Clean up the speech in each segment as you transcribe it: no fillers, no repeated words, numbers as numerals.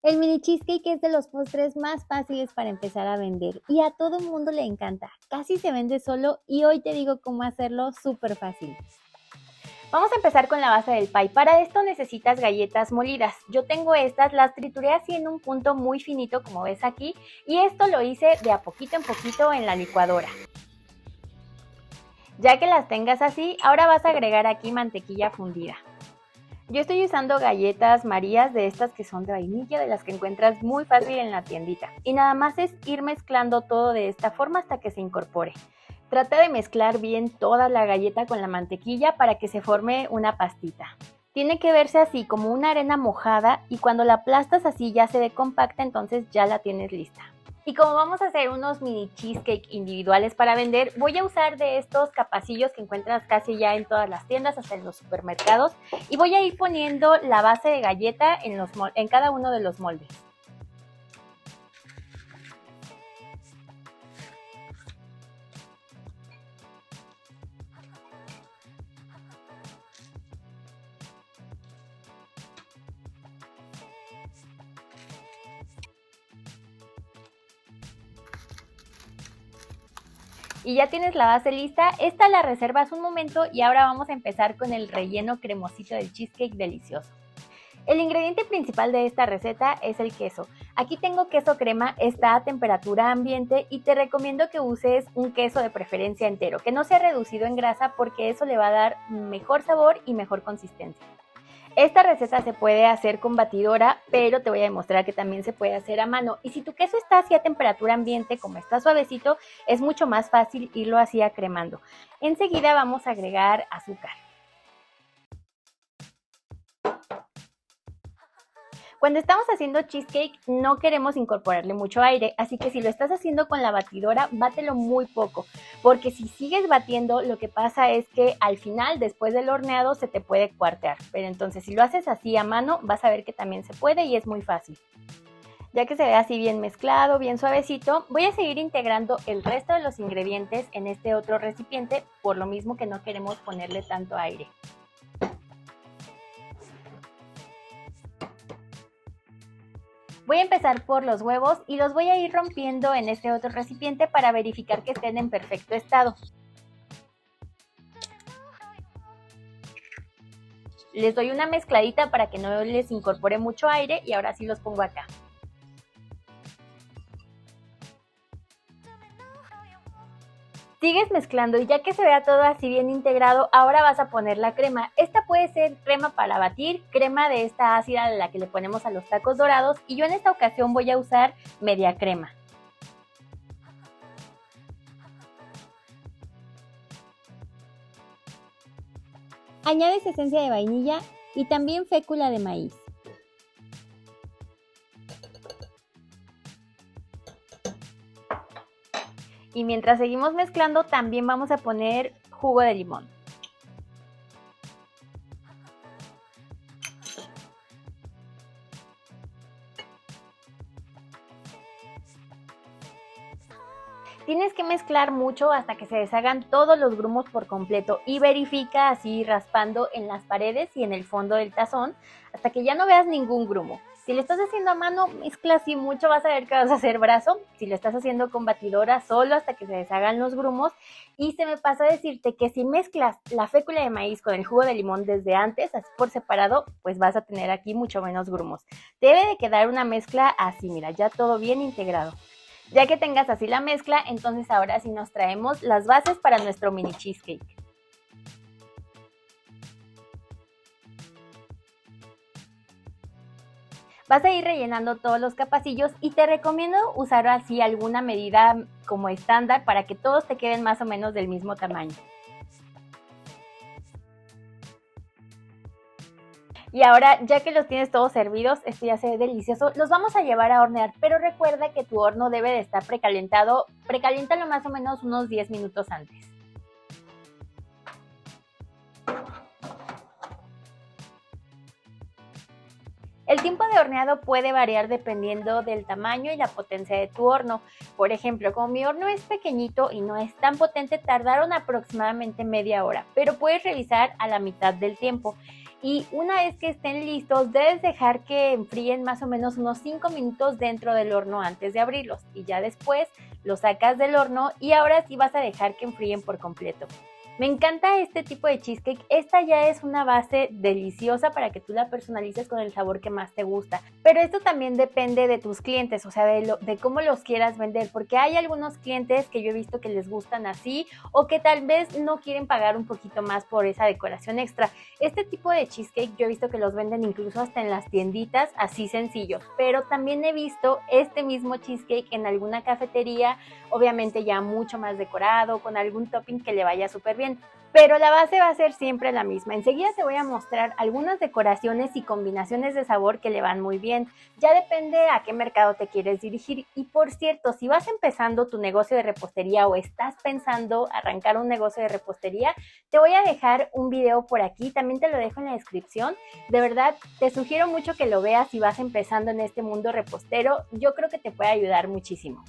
El mini cheesecake es de los postres más fáciles para empezar a vender y a todo el mundo le encanta. Casi se vende solo y hoy te digo cómo hacerlo súper fácil. Vamos a empezar con la base del pie. Para esto necesitas galletas molidas. Yo tengo estas, las trituré así en un punto muy finito como ves aquí y esto lo hice de a poquito en poquito en la licuadora. Ya que las tengas así, ahora vas a agregar aquí mantequilla fundida. Yo estoy usando galletas Marías de estas que son de vainilla, de las que encuentras muy fácil en la tiendita. Y nada más es ir mezclando todo de esta forma hasta que se incorpore. Trata de mezclar bien toda la galleta con la mantequilla para que se forme una pastita. Tiene que verse así como una arena mojada y cuando la aplastas así ya se ve compacta, entonces ya la tienes lista. Y como vamos a hacer unos mini cheesecake individuales para vender, voy a usar de estos capacillos que encuentras casi ya en todas las tiendas, hasta en los supermercados, y voy a ir poniendo la base de galleta en cada uno de los moldes. Y ya tienes la base lista, esta la reservas un momento y ahora vamos a empezar con el relleno cremosito del cheesecake delicioso. El ingrediente principal de esta receta es el queso. Aquí tengo queso crema, está a temperatura ambiente y te recomiendo que uses un queso de preferencia entero, que no sea reducido en grasa porque eso le va a dar mejor sabor y mejor consistencia. Esta receta se puede hacer con batidora, pero te voy a demostrar que también se puede hacer a mano. Y si tu queso está así a temperatura ambiente, como está suavecito, es mucho más fácil irlo así cremando. Enseguida vamos a agregar azúcar. Cuando estamos haciendo cheesecake no queremos incorporarle mucho aire, así que si lo estás haciendo con la batidora, bátelo muy poco, porque si sigues batiendo, lo que pasa es que al final, después del horneado, se te puede cuartear. Pero entonces si lo haces así a mano, vas a ver que también se puede y es muy fácil. Ya que se ve así bien mezclado, bien suavecito, voy a seguir integrando el resto de los ingredientes en este otro recipiente, por lo mismo que no queremos ponerle tanto aire. Voy a empezar por los huevos y los voy a ir rompiendo en este otro recipiente para verificar que estén en perfecto estado. Les doy una mezcladita para que no les incorpore mucho aire y ahora sí los pongo acá. Sigues mezclando y ya que se vea todo así bien integrado, ahora vas a poner la crema. Esta puede ser crema para batir, crema de esta ácida de la que le ponemos a los tacos dorados y yo en esta ocasión voy a usar media crema. Añades esencia de vainilla y también fécula de maíz. Y mientras seguimos mezclando, también vamos a poner jugo de limón. Tienes que mezclar mucho hasta que se deshagan todos los grumos por completo y verifica así raspando en las paredes y en el fondo del tazón hasta que ya no veas ningún grumo. Si lo estás haciendo a mano, mezcla así mucho, vas a ver que vas a hacer brazo. Si lo estás haciendo con batidora, solo hasta que se deshagan los grumos. Y se me pasó a decirte que si mezclas la fécula de maíz con el jugo de limón desde antes, así por separado, pues vas a tener aquí mucho menos grumos. Debe de quedar una mezcla así, mira, ya todo bien integrado. Ya que tengas así la mezcla, entonces ahora sí nos traemos las bases para nuestro mini cheesecake. Vas a ir rellenando todos los capacillos y te recomiendo usar así alguna medida como estándar para que todos te queden más o menos del mismo tamaño. Y ahora, ya que los tienes todos servidos, esto ya se ve delicioso, los vamos a llevar a hornear, pero recuerda que tu horno debe de estar precalentado, precaliéntalo más o menos unos 10 minutos antes. El tiempo de horneado puede variar dependiendo del tamaño y la potencia de tu horno. Por ejemplo, como mi horno es pequeñito y no es tan potente, tardaron aproximadamente media hora, pero puedes revisar a la mitad del tiempo. y una vez que estén listos debes dejar que enfríen más o menos unos 5 minutos dentro del horno antes de abrirlos y ya después los sacas del horno y ahora sí vas a dejar que enfríen por completo. Me encanta este tipo de cheesecake, esta ya es una base deliciosa para que tú la personalices con el sabor que más te gusta, pero esto también depende de tus clientes, o sea, de cómo los quieras vender, porque hay algunos clientes que yo he visto que les gustan así o que tal vez no quieren pagar un poquito más por esa decoración extra. Este tipo de cheesecake yo he visto que los venden incluso hasta en las tienditas así sencillos, pero también he visto este mismo cheesecake en alguna cafetería, obviamente ya mucho más decorado, con algún topping que le vaya súper bien. Pero la base va a ser siempre la misma. Enseguida te voy a mostrar algunas decoraciones y combinaciones de sabor que le van muy bien. Ya depende a qué mercado te quieres dirigir. Y por cierto, si vas empezando tu negocio de repostería o estás pensando arrancar un negocio de repostería, te voy a dejar un video por aquí. También te lo dejo en la descripción. De verdad, te sugiero mucho que lo veas si vas empezando en este mundo repostero. Yo creo que te puede ayudar muchísimo.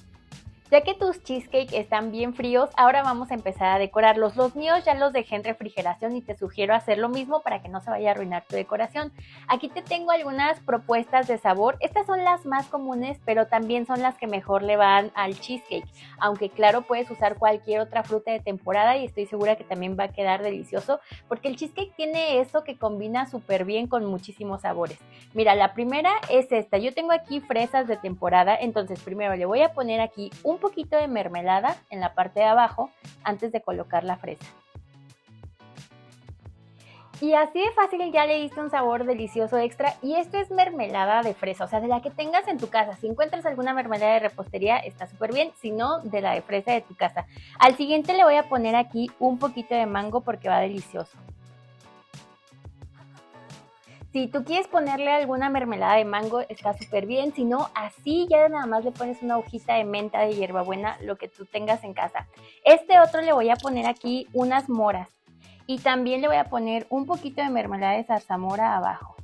Ya que tus cheesecake están bien fríos, ahora vamos a empezar a decorarlos. Los míos ya los dejé en refrigeración y te sugiero hacer lo mismo para que no se vaya a arruinar tu decoración. Aquí te tengo algunas propuestas de sabor. Estas son las más comunes, pero también son las que mejor le van al cheesecake. Aunque claro, puedes usar cualquier otra fruta de temporada y estoy segura que también va a quedar delicioso, porque el cheesecake tiene eso que combina súper bien con muchísimos sabores. Mira, la primera es esta. Yo tengo aquí fresas de temporada, entonces primero le voy a poner aquí un poquito de mermelada en la parte de abajo antes de colocar la fresa. Y así de fácil ya le diste un sabor delicioso extra y esto es mermelada de fresa, o sea, de la que tengas en tu casa. Si encuentras alguna mermelada de repostería está súper bien, si no, de la de fresa de tu casa. Al siguiente le voy a poner aquí un poquito de mango porque va delicioso. Si tú quieres ponerle alguna mermelada de mango, está súper bien. Si no, así ya nada más le pones una hojita de menta, de hierbabuena, lo que tú tengas en casa. Este otro le voy a poner aquí unas moras. Y también le voy a poner un poquito de mermelada de zarzamora abajo.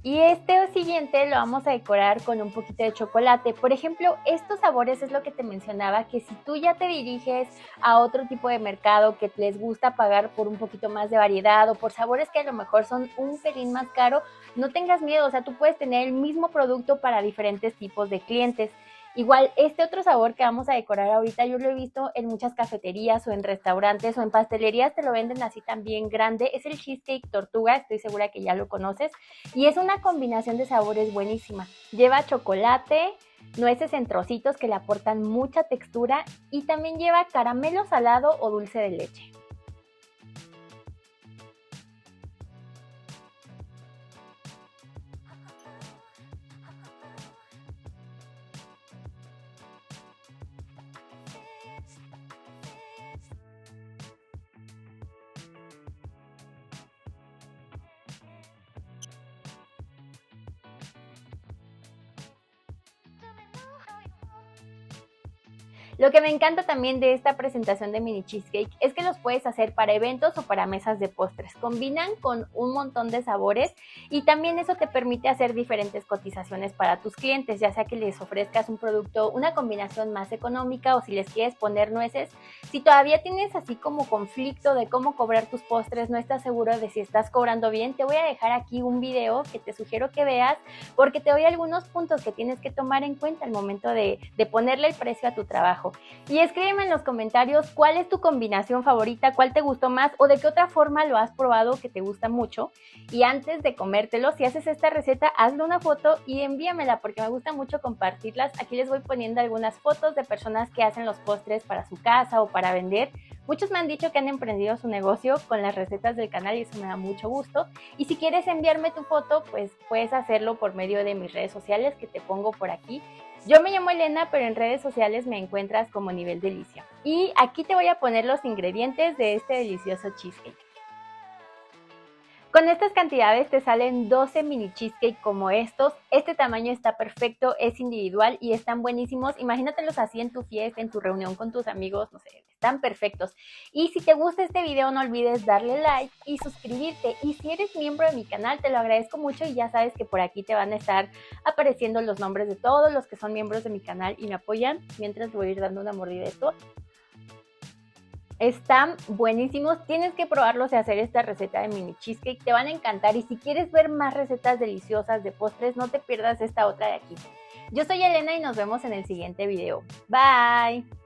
Y este siguiente lo vamos a decorar con un poquito de chocolate. Por ejemplo, estos sabores es lo que te mencionaba, que si tú ya te diriges a otro tipo de mercado que les gusta pagar por un poquito más de variedad o por sabores que a lo mejor son un pelín más caro, no tengas miedo, o sea, tú puedes tener el mismo producto para diferentes tipos de clientes. Igual, este otro sabor que vamos a decorar ahorita, yo lo he visto en muchas cafeterías o en restaurantes o en pastelerías, te lo venden así también grande. Es el cheesecake tortuga, estoy segura que ya lo conoces. Y es una combinación de sabores buenísima. Lleva chocolate, nueces en trocitos que le aportan mucha textura y también lleva caramelo salado o dulce de leche. Lo que me encanta también de esta presentación de mini cheesecake es que los puedes hacer para eventos o para mesas de postres. Combinan con un montón de sabores y también eso te permite hacer diferentes cotizaciones para tus clientes, ya sea que les ofrezcas un producto, una combinación más económica o si les quieres poner nueces. Si todavía tienes así como conflicto de cómo cobrar tus postres, no estás seguro de si estás cobrando bien, te voy a dejar aquí un video que te sugiero que veas porque te doy algunos puntos que tienes que tomar en cuenta al momento de ponerle el precio a tu trabajo. Y escríbeme en los comentarios cuál es tu combinación favorita, cuál te gustó más o de qué otra forma lo has probado que te gusta mucho. Y antes de comértelo, si haces esta receta, hazle una foto y envíamela porque me gusta mucho compartirlas. Aquí les voy poniendo algunas fotos de personas que hacen los postres para su casa o para vender. Muchos me han dicho que han emprendido su negocio con las recetas del canal y eso me da mucho gusto. Y si quieres enviarme tu foto, pues puedes hacerlo por medio de mis redes sociales que te pongo por aquí. Yo me llamo Elena, pero en redes sociales me encuentras como Nivel Delicia. Y aquí te voy a poner los ingredientes de este delicioso cheesecake. Con estas cantidades te salen 12 mini cheesecake como estos. Este tamaño está perfecto, es individual y están buenísimos. Imagínatelos así en tu fiesta, en tu reunión con tus amigos, no sé, están perfectos. Y si te gusta este video, no olvides darle like y suscribirte. Y si eres miembro de mi canal, te lo agradezco mucho y ya sabes que por aquí te van a estar apareciendo los nombres de todos los que son miembros de mi canal y me apoyan mientras voy a ir dando una mordida de esto. Están buenísimos, tienes que probarlos y hacer esta receta de mini cheesecake, te van a encantar y si quieres ver más recetas deliciosas de postres, no te pierdas esta otra de aquí. Yo soy Elena y nos vemos en el siguiente video. Bye.